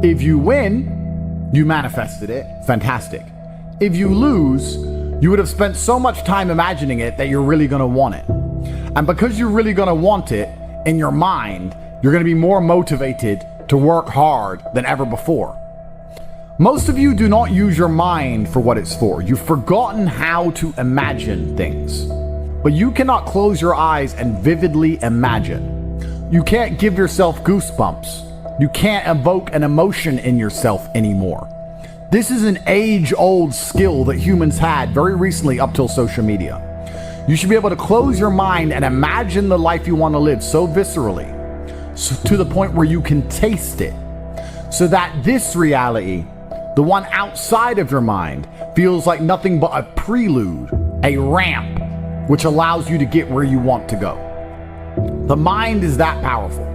If you win, you manifested it. Fantastic. If you lose, you would have spent so much time imagining it that you're really going to want it. And because you're really going to want it in your mind, you're going to be more motivated to work hard than ever before. Most of you do not use your mind for what it's for. You've forgotten how to imagine things. But you cannot close your eyes and vividly imagine. You can't give yourself goosebumps. You can't evoke an emotion in yourself anymore. This is an age-old skill that humans had very recently up till social media. You should be able to close your mind and imagine the life you want to live so viscerally, to the point where you can taste it, so that this reality, the one outside of your mind, feels like nothing but a prelude, a ramp, which allows you to get where you want to go. The mind is that powerful.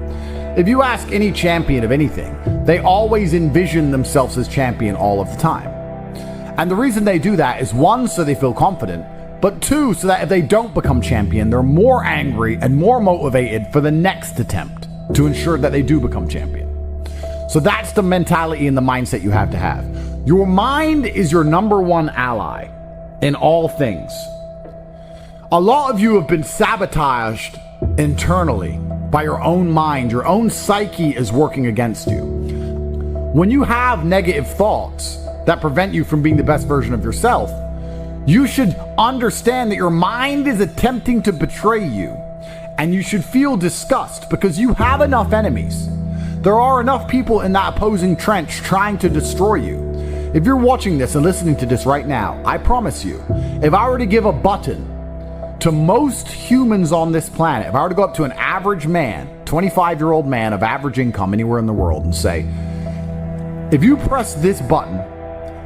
If you ask any champion of anything, they always envision themselves as champion all of the time. And the reason they do that is, one, so they feel confident, but two, so that if they don't become champion, they're more angry and more motivated for the next attempt to ensure that they do become champion. So that's the mentality and the mindset you have to have. Your mind is your number one ally in all things. A lot of you have been sabotaged internally by your own mind. Your own psyche is working against you. When you have negative thoughts that prevent you from being the best version of yourself, you should understand that your mind is attempting to betray you, and you should feel disgust because you have enough enemies. There are enough people in that opposing trench trying to destroy you. If you're watching this and listening to this right now, I promise you, if I were to give a button to most humans on this planet, if I were to go up to an average man, 25-year-old man of average income anywhere in the world, and say, if you press this button,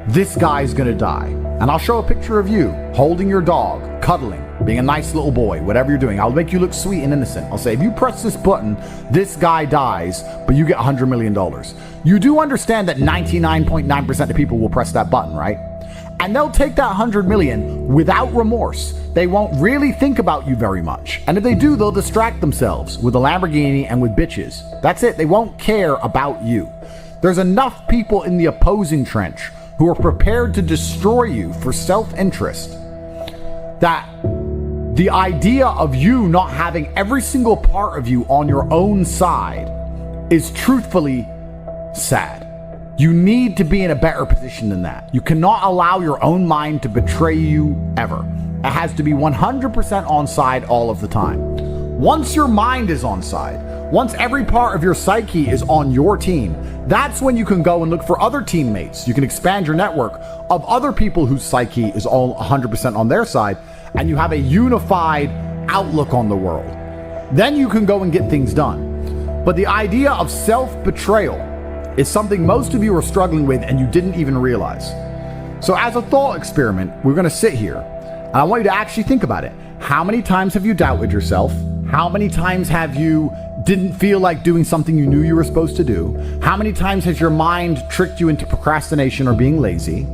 this guy's gonna die. And I'll show a picture of you holding your dog, cuddling, being a nice little boy, whatever you're doing. I'll make you look sweet and innocent. I'll say, if you press this button, this guy dies, but you get $100 million. You do understand that 99.9% of people will press that button, right? And they'll take that 100 million without remorse. They won't really think about you very much. And if they do, they'll distract themselves with a Lamborghini and with bitches. That's it. They won't care about you. There's enough people in the opposing trench who are prepared to destroy you for self-interest that the idea of you not having every single part of you on your own side is truthfully sad. You need to be in a better position than that. You cannot allow your own mind to betray you ever. It has to be 100% on side all of the time. Once your mind is on side, once every part of your psyche is on your team, that's when you can go and look for other teammates. You can expand your network of other people whose psyche is all 100% on their side, and you have a unified outlook on the world. Then you can go and get things done. But the idea of self-betrayal is something most of you are struggling with and you didn't even realize. So as a thought experiment, we're going to sit here and I want you to actually think about it. How many times have you doubted yourself? How many times have you didn't feel like doing something you knew you were supposed to do? How many times has your mind tricked you into procrastination or being lazy?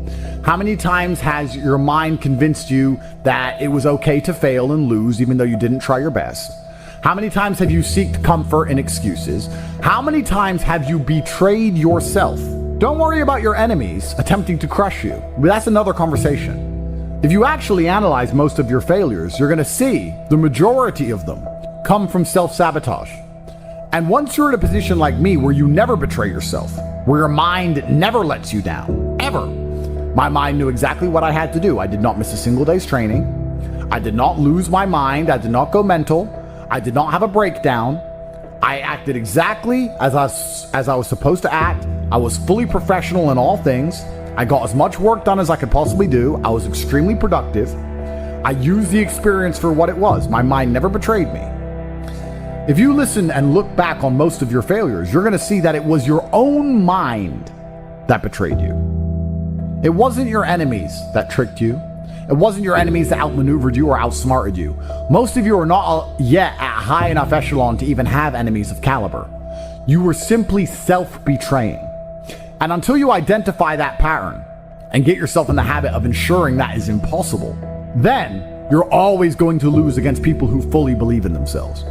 How many times has your mind convinced you that it was okay to fail and lose even though you didn't try your best? How many times have you sought comfort in excuses? How many times have you betrayed yourself? Don't worry about your enemies attempting to crush you. That's another conversation. If you actually analyze most of your failures, you're going to see the majority of them come from self-sabotage. And once you're in a position like me where you never betray yourself, where your mind never lets you down, ever. My mind knew exactly what I had to do. I did not miss a single day's training. I did not lose my mind. I did not go mental. I did not have a breakdown. I acted exactly as I was supposed to act. I was fully professional in all things. I got as much work done as I could possibly do. I was extremely productive. I used the experience for what it was. My mind never betrayed me. If you listen and look back on most of your failures, you're going to see that it was your own mind that betrayed you. It wasn't your enemies that tricked you. It wasn't your enemies that outmaneuvered you or outsmarted you. Most of you are not yet at high enough echelon to even have enemies of caliber. You were simply self-betraying. And until you identify that pattern and get yourself in the habit of ensuring that is impossible, then you're always going to lose against people who fully believe in themselves.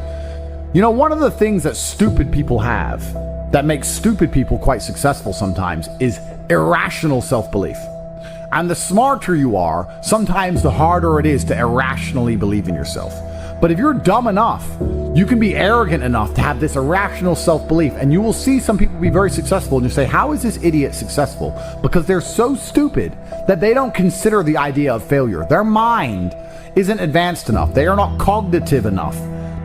You know, one of the things that stupid people have that makes stupid people quite successful sometimes is irrational self-belief. And the smarter you are, sometimes the harder it is to irrationally believe in yourself. But if you're dumb enough, you can be arrogant enough to have this irrational self-belief, and you will see some people be very successful, and you say, how is this idiot successful? Because they're so stupid that they don't consider the idea of failure. Their mind isn't advanced enough. They are not cognitive enough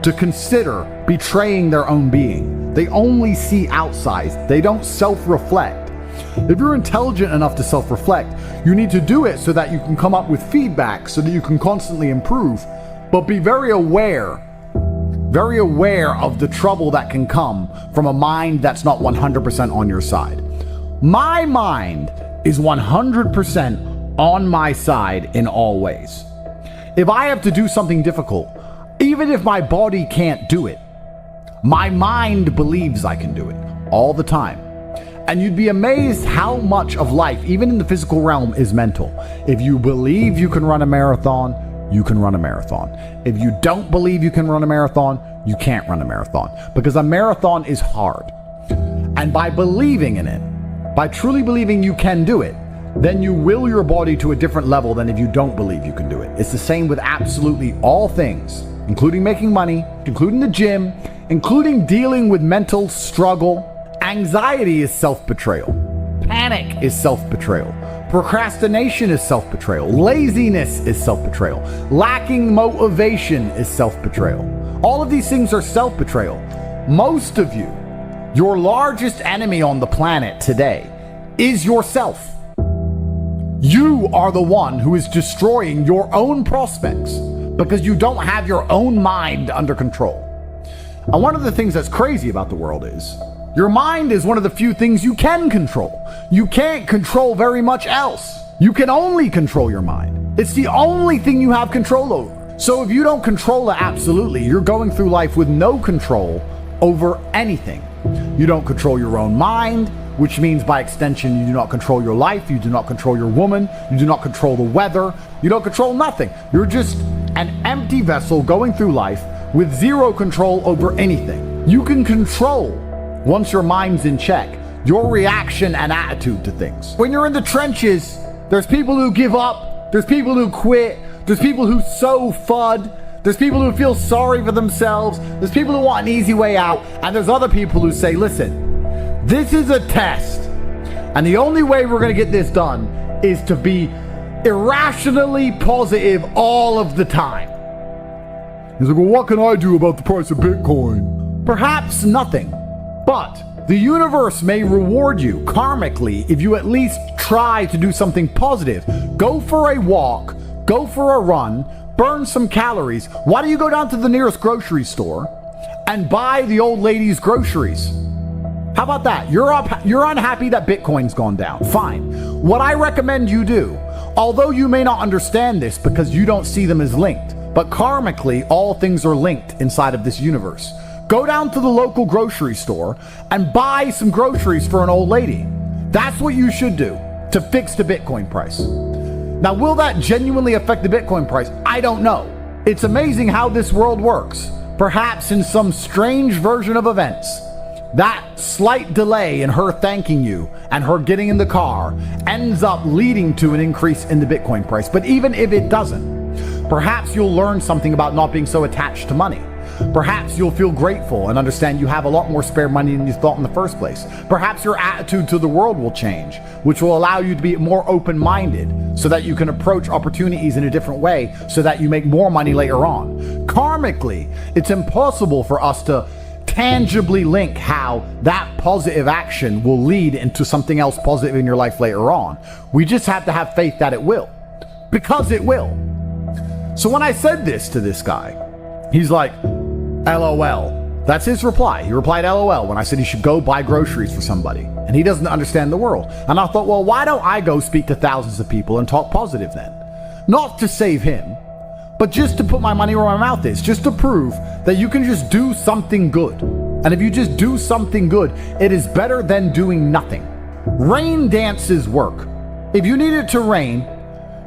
to consider betraying their own being. They only see outside. They don't self-reflect. If you're intelligent enough to self-reflect, you need to do it so that you can come up with feedback so that you can constantly improve. But be very aware of the trouble that can come from a mind that's not 100% on your side. My mind is 100% on my side in all ways. If I have to do something difficult, even if my body can't do it, my mind believes I can do it all the time. And you'd be amazed how much of life, even in the physical realm, is mental. If you believe you can run a marathon, you can run a marathon. If you don't believe you can run a marathon, you can't run a marathon. Because a marathon is hard. And by believing in it, by truly believing you can do it, then you will your body to a different level than if you don't believe you can do it. It's the same with absolutely all things, including making money, including the gym, including dealing with mental struggle. Anxiety is self-betrayal. Panic is self-betrayal. Procrastination is self-betrayal. Laziness is self-betrayal. Lacking motivation is self-betrayal. All of these things are self-betrayal. Most of you, your largest enemy on the planet today is yourself. You are the one who is destroying your own prospects because you don't have your own mind under control. And one of the things that's crazy about the world is your mind is one of the few things you can control. You can't control very much else. You can only control your mind. It's the only thing you have control over. So if you don't control it absolutely, you're going through life with no control over anything. You don't control your own mind, which means by extension, you do not control your life, you do not control your woman, you do not control the weather, you don't control nothing. You're just an empty vessel going through life with zero control over anything. You can control, once your mind's in check, your reaction and attitude to things. When you're in the trenches, there's people who give up, there's people who quit, there's people who sow FUD, there's people who feel sorry for themselves, there's people who want an easy way out, and there's other people who say, listen, this is a test, and the only way we're going to get this done is to be irrationally positive all of the time. He's like, well, what can I do about the price of Bitcoin? Perhaps nothing, but the universe may reward you karmically if you at least try to do something positive. Go for a walk, go for a run, burn some calories. Why don't you go down to the nearest grocery store and buy the old lady's groceries? How about that? You're unhappy that Bitcoin's gone down. Fine. What I recommend you do, although you may not understand this because you don't see them as linked, but karmically, all things are linked inside of this universe. Go down to the local grocery store and buy some groceries for an old lady. That's what you should do to fix the Bitcoin price. Now, will that genuinely affect the Bitcoin price? I don't know. It's amazing how this world works. Perhaps in some strange version of events, that slight delay in her thanking you and her getting in the car ends up leading to an increase in the Bitcoin price. But even if it doesn't, perhaps you'll learn something about not being so attached to money. Perhaps you'll feel grateful and understand you have a lot more spare money than you thought in the first place. Perhaps your attitude to the world will change, which will allow you to be more open-minded so that you can approach opportunities in a different way so that you make more money later on. Karmically, it's impossible for us to tangibly link how that positive action will lead into something else positive in your life later on. We just have to have faith that it will, because it will. So when I said this to this guy, he's like, LOL. That's his reply. He replied LOL when I said he should go buy groceries for somebody. And he doesn't understand the world. And I thought, well, why don't I go speak to thousands of people and talk positive then? Not to save him, but just to put my money where my mouth is, just to prove that you can just do something good. And if you just do something good, it is better than doing nothing. Rain dances work. If you need it to rain,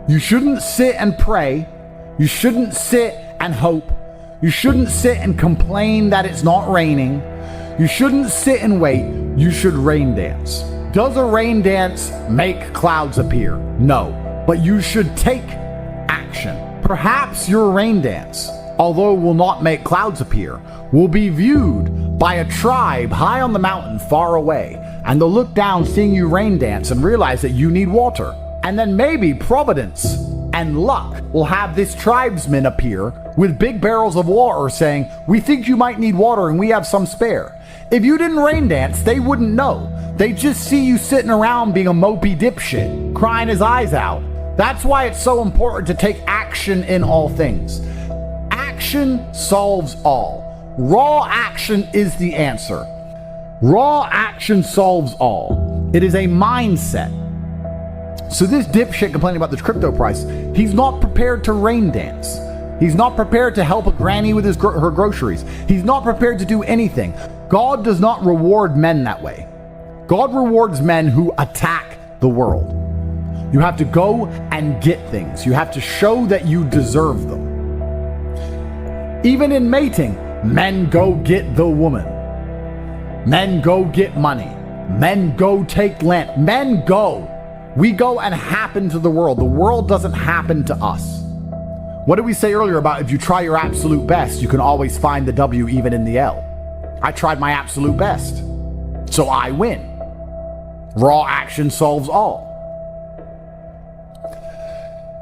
you shouldn't sit and pray. You shouldn't sit and hope. You shouldn't sit and complain that it's not raining. You shouldn't sit and wait. you should rain dance. Does a rain dance make clouds appear? No, but you should take action. Perhaps your rain dance, although will not make clouds appear, will be viewed by a tribe high on the mountain far away, and they'll look down seeing you rain dance and realize that you need water. And then maybe Providence and luck will have this tribesman appear with big barrels of water saying, we think you might need water and we have some spare. If you didn't rain dance, they wouldn't know. They just see you sitting around being a mopey dipshit, crying his eyes out. That's why it's so important to take action in all things. Action solves all. Raw action is the answer. Raw action solves all. It is a mindset. So this dipshit complaining about this crypto price, he's not prepared to rain dance. He's not prepared to help a granny with her groceries. He's not prepared to do anything. God does not reward men that way. God rewards men who attack the world. You have to go and get things. You have to show that you deserve them. Even in mating, men go get the woman. Men go get money. Men go take land. Men go. We go and happen to the world. The world doesn't happen to us. What did we say earlier about if you try your absolute best, you can always find the W even in the L? I tried my absolute best, so I win. Raw action solves all.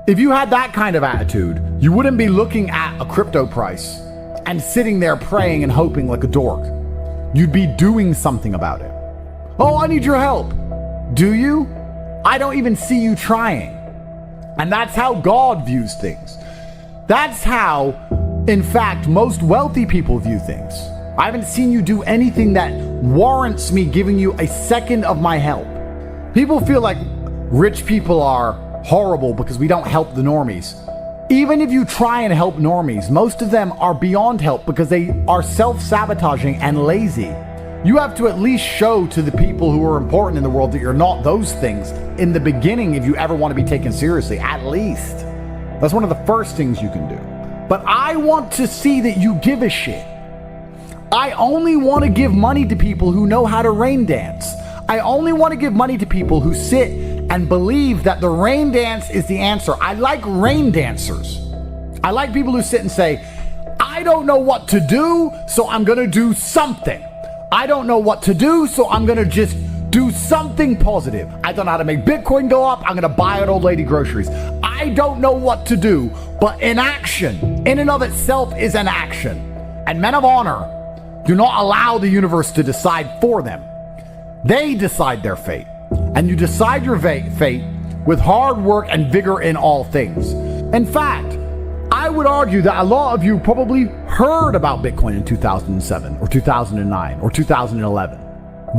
If you had that kind of attitude, you wouldn't be looking at a crypto price and sitting there praying and hoping like a dork. You'd be doing something about it. Oh, I need your help. Do you? I don't even see you trying. And that's how God views things. That's how, in fact, most wealthy people view things. I haven't seen you do anything that warrants me giving you a second of my help. People feel like rich people are horrible because we don't help the normies. Even if you try and help normies, most of them are beyond help because they are self-sabotaging and lazy. You have to at least show to the people who are important in the world that you're not those things in the beginning if you ever want to be taken seriously, at least. That's one of the first things you can do. But I want to see that you give a shit. I only want to give money to people who know how to rain dance. I only want to give money to people who sit and believe that the rain dance is the answer. I like rain dancers. I like people who sit and say, I don't know what to do, so I'm going to do something. I don't know what to do, so I'm going to just do something positive. I don't know how to make Bitcoin go up. I'm going to buy an old lady groceries. I don't know what to do, but inaction in and of itself is an action. And men of honor do not allow the universe to decide for them. They decide their fate. And you decide your fate with hard work and vigor in all things. In fact, I would argue that a lot of you probably heard about Bitcoin in 2007 or 2009 or 2011,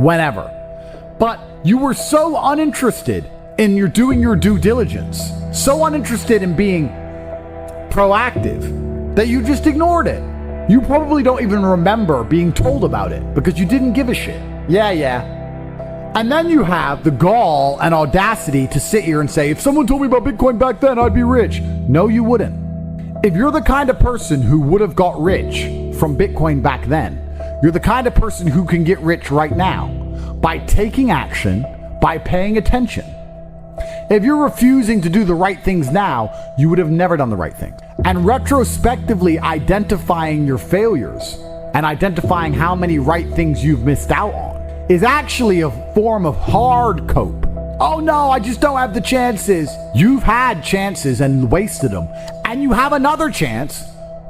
whenever. But you were so uninterested in doing your due diligence, so uninterested in being proactive that you just ignored it. You probably don't even remember being told about it because you didn't give a shit. Yeah. And then you have the gall and audacity to sit here and say, if someone told me about Bitcoin back then, I'd be rich. No, you wouldn't. If you're the kind of person who would have got rich from Bitcoin back then, you're the kind of person who can get rich right now by taking action, by paying attention. If you're refusing to do the right things now, you would have never done the right thing. And retrospectively identifying your failures and identifying how many right things you've missed out on is actually a form of hard cope. Oh no, I just don't have the chances. You've had chances and wasted them. And you have another chance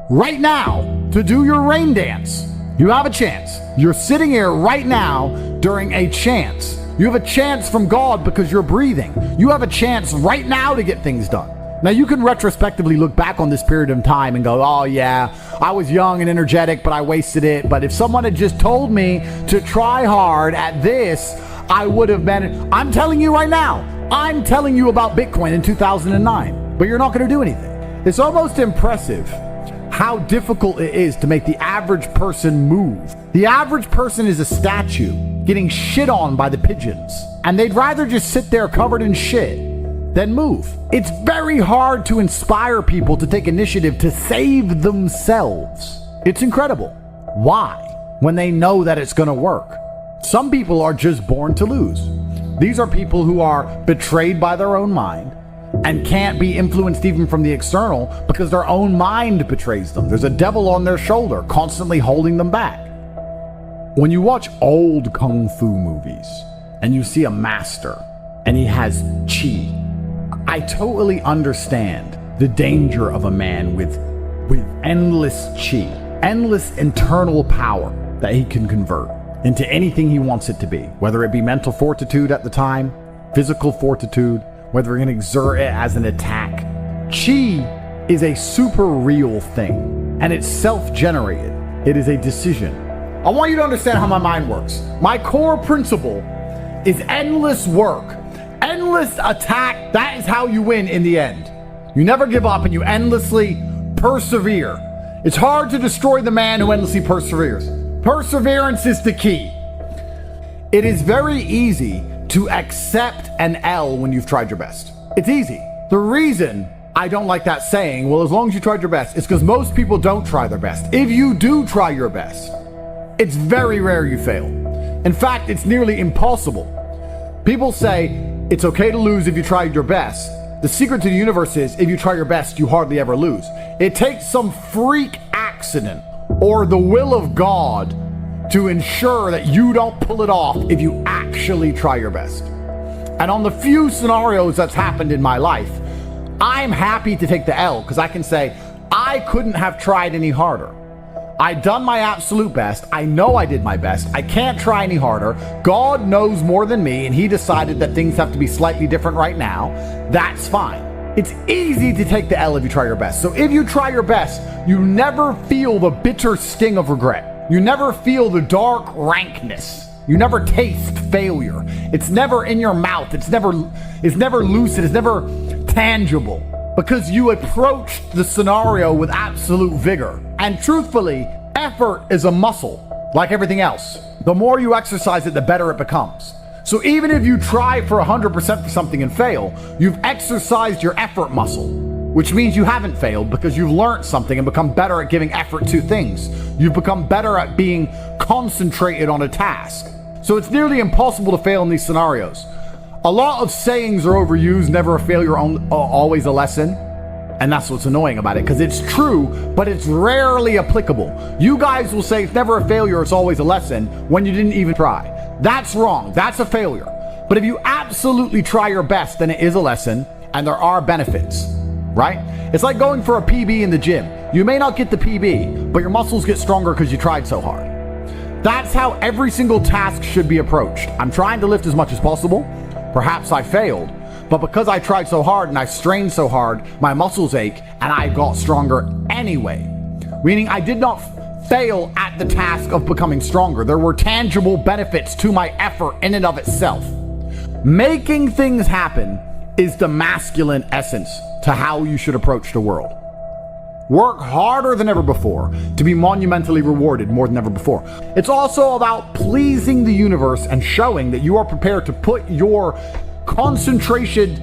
right now to do your rain dance. You have a chance. You're sitting here right now during a chance. You have a chance from God because you're breathing. You have a chance right now to get things done. Now you can retrospectively look back on this period of time and go, oh yeah, I was young and energetic, but I wasted it. But if someone had just told me to try hard at this, I would have been. I'm telling you right now, I'm telling you about Bitcoin in 2009, but you're not going to do anything. It's almost impressive how difficult it is to make the average person move. The average person is a statue getting shit on by the pigeons, and they'd rather just sit there covered in shit than move. It's very hard to inspire people to take initiative to save themselves. It's incredible. Why? When they know that it's going to work. Some people are just born to lose. These are people who are betrayed by their own mind and can't be influenced even from the external because their own mind betrays them. There's a devil on their shoulder constantly holding them back. When you watch old kung fu movies and you see a master and he has chi, I totally understand the danger of a man with endless chi, endless internal power that he can convert into anything he wants it to be, whether it be mental fortitude at the time, physical fortitude, whether he can exert it as an attack. Chi is a super real thing, and it's self-generated. It is a decision. I want you to understand how my mind works. My core principle is endless work, endless attack. That is how you win in the end. You never give up and you endlessly persevere. It's hard to destroy the man who endlessly perseveres. Perseverance is the key. It is very easy to accept an L when you've tried your best. It's easy. The reason I don't like that saying, well, as long as you tried your best, is because most people don't try their best. If you do try your best, it's very rare you fail. In fact, it's nearly impossible. People say it's okay to lose if you tried your best. The secret to the universe is if you try your best, you hardly ever lose. It takes some freak accident or the will of God to ensure that you don't pull it off if you actually try your best. And on the few scenarios that's happened in my life, I'm happy to take the L because I can say, I couldn't have tried any harder. I've done my absolute best. I know I did my best. I can't try any harder. God knows more than me, and he decided that things have to be slightly different right now. That's fine. It's easy to take the L if you try your best. So if you try your best, you never feel the bitter sting of regret. You never feel the dark rankness. You never taste failure. It's never in your mouth. It's never lucid. It's never tangible because you approached the scenario with absolute vigor. And truthfully, effort is a muscle, like everything else. The more you exercise it, the better it becomes. So even if you try for 100% for something and fail, you've exercised your effort muscle, which means you haven't failed because you've learned something and become better at giving effort to things. You've become better at being concentrated on a task. So it's nearly impossible to fail in these scenarios. A lot of sayings are overused, never a failure, always a lesson. And that's what's annoying about it, because it's true, but it's rarely applicable. You guys will say it's never a failure, it's always a lesson, when you didn't even try. That's wrong. That's a failure. But if you absolutely try your best, then it is a lesson, and there are benefits, right? It's like going for a PB in the gym. You may not get the PB, but your muscles get stronger because you tried so hard. That's how every single task should be approached. I'm trying to lift as much as possible. Perhaps I failed, but because I tried so hard and I strained so hard, my muscles ache and I got stronger anyway. Meaning I did not fail at the task of becoming stronger. There were tangible benefits to my effort in and of itself. Making things happen is the masculine essence to how you should approach the world. Work harder than ever before to be monumentally rewarded more than ever before. It's also about pleasing the universe and showing that you are prepared to put your concentrated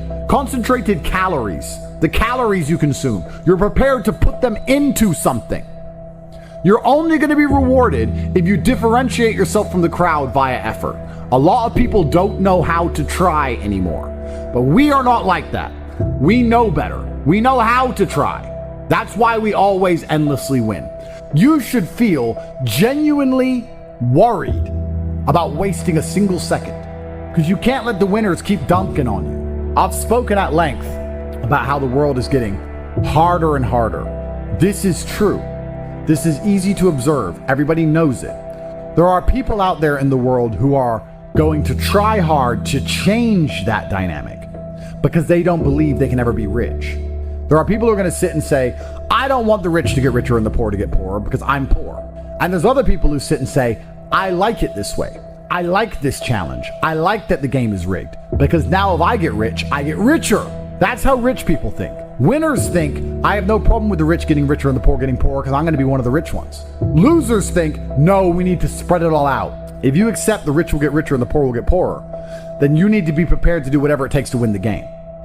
calories, the calories you consume, you're prepared to put them into something. You're only going to be rewarded if you differentiate yourself from the crowd via effort. A lot of people don't know how to try anymore, but we are not like that. We know better. We know how to try. That's why we always endlessly win. You should feel genuinely worried about wasting a single second, because you can't let the winners keep dunking on you. I've spoken at length about how the world is getting harder and harder. This is true. This is easy to observe. Everybody knows it. There are people out there in the world who are going to try hard to change that dynamic because they don't believe they can ever be rich. There are people who are going to sit and say, I don't want the rich to get richer and the poor to get poorer because I'm poor. And there's other people who sit and say, I like it this way. I like this challenge. I like that the game is rigged because now if I get rich, I get richer. That's how rich people think. Winners think, I have no problem with the rich getting richer and the poor getting poorer because I'm going to be one of the rich ones. Losers think, no, we need to spread it all out. If you accept the rich will get richer and the poor will get poorer, then you need to be prepared to do whatever it takes to win the game.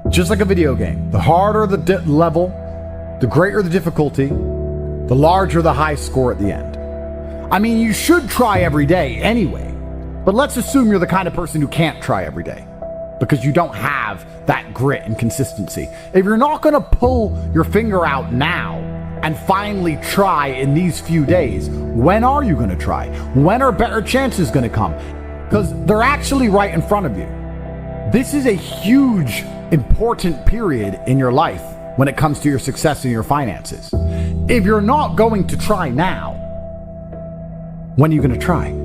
Just like a video game, the harder the level, the greater the difficulty, the larger the high score at the end. I mean, you should try every day anyway. But let's assume you're the kind of person who can't try every day because you don't have that grit and consistency. If you're not going to pull your finger out now and finally try in these few days, when are you going to try? When are better chances going to come? Because they're actually right in front of you. This is a huge, important period in your life when it comes to your success and your finances. If you're not going to try now, when are you going to try?